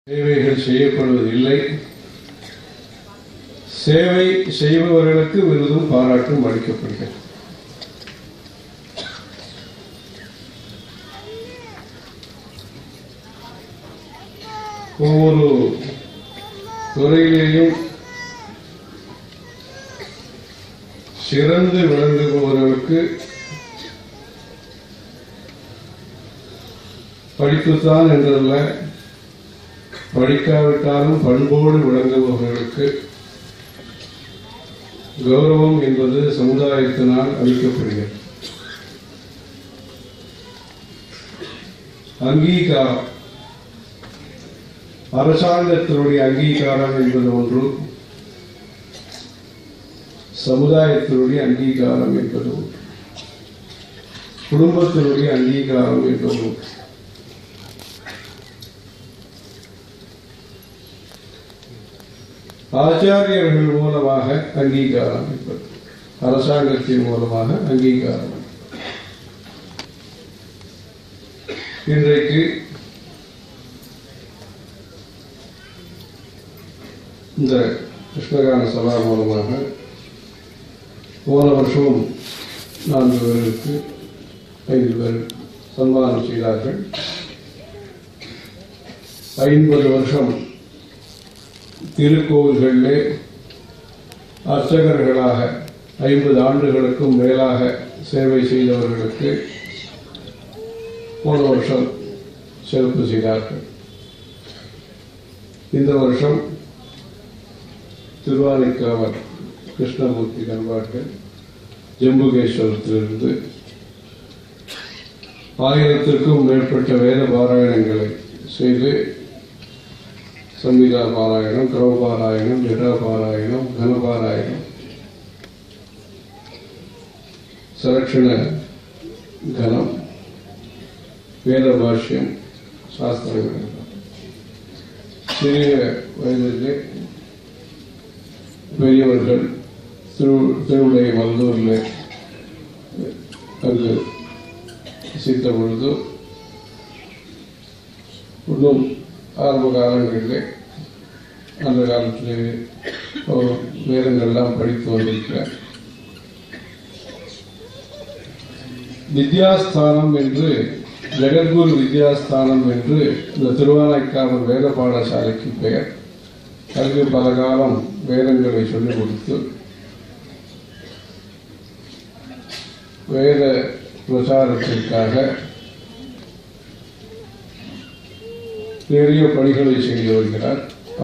சேவைகள் செய்யப்படுவதில்லை. சேவை செய்பவர்களுக்கு விருதும் பாராட்டும் அளிக்கப்படுகிறது. ஒவ்வொரு துறையிலேயும் சிறந்து விளங்குபவர்களுக்கு படிப்புத்தான் என்றல்ல, படிக்காவிட்டாலும் பண்போடு விளங்குபவர்களுக்கு கௌரவம் என்பது சமுதாயத்தினால் அளிக்கப்படுகிறது. அங்கீகாரம், அரசாங்கத்தினுடைய அங்கீகாரம் என்பது ஒன்று, சமுதாயத்தினுடைய அங்கீகாரம் என்பது ஒன்று, குடும்பத்தினுடைய அங்கீகாரம் என்பது ஒன்று. ஆச்சாரியர்கள் மூலமாக அங்கீகாரம் என்பது, அரசாங்கத்தின் மூலமாக அங்கீகாரம். இன்றைக்கு இந்த கிருஷ்ணகான சபா மூலமாக போன வருஷம் 4 பேருக்கு 5 பேர் சன்மானம் செய்தார்கள். 50 வருஷம் திருக்கோவில்களிலே அர்ச்சகர்களாக 50 ஆண்டுகளுக்கும் மேலாக சேவை செய்தவர்களுக்கு போன வருஷம் சிறப்பு செய்தார்கள். இந்த வருஷம் திருவானைக்காவல் கிருஷ்ணமூர்த்தி நண்பார்கள் ஜம்புகேஸ்வரத்திலிருந்து 1000க்கும் மேற்பட்ட வேத பாராயணங்களை செய்து சம்ஹிதா பாராயணம், கிரமபாராயணம், ஜடாபாராயணம், கனபாராயணம், சரட்சண கனம், வேத பாஷ்யம், சாஸ்திரங்கள் சிறிய வயதிலே பெரியவர்கள் திருவுடைய வல்லூரில் அங்கு சித்த பொழுது இன்னும் ஆரம்ப காலங்களிலே அந்த காலத்திலே வேதங்கள்லாம் படித்து வந்திருக்கிறார். வித்யாஸ்தானம் என்று, ஜெகத்குரு வித்யாஸ்தானம் என்று இந்த திருவானைக்காவல் வேத பாடசாலைக்கு பெயர். அங்கு பல காலம் வேதங்களை சொல்லிக் கொடுத்து வேத பிரச்சாரத்திற்காக நிறைய பணிகளை செய்து வருகிறார்.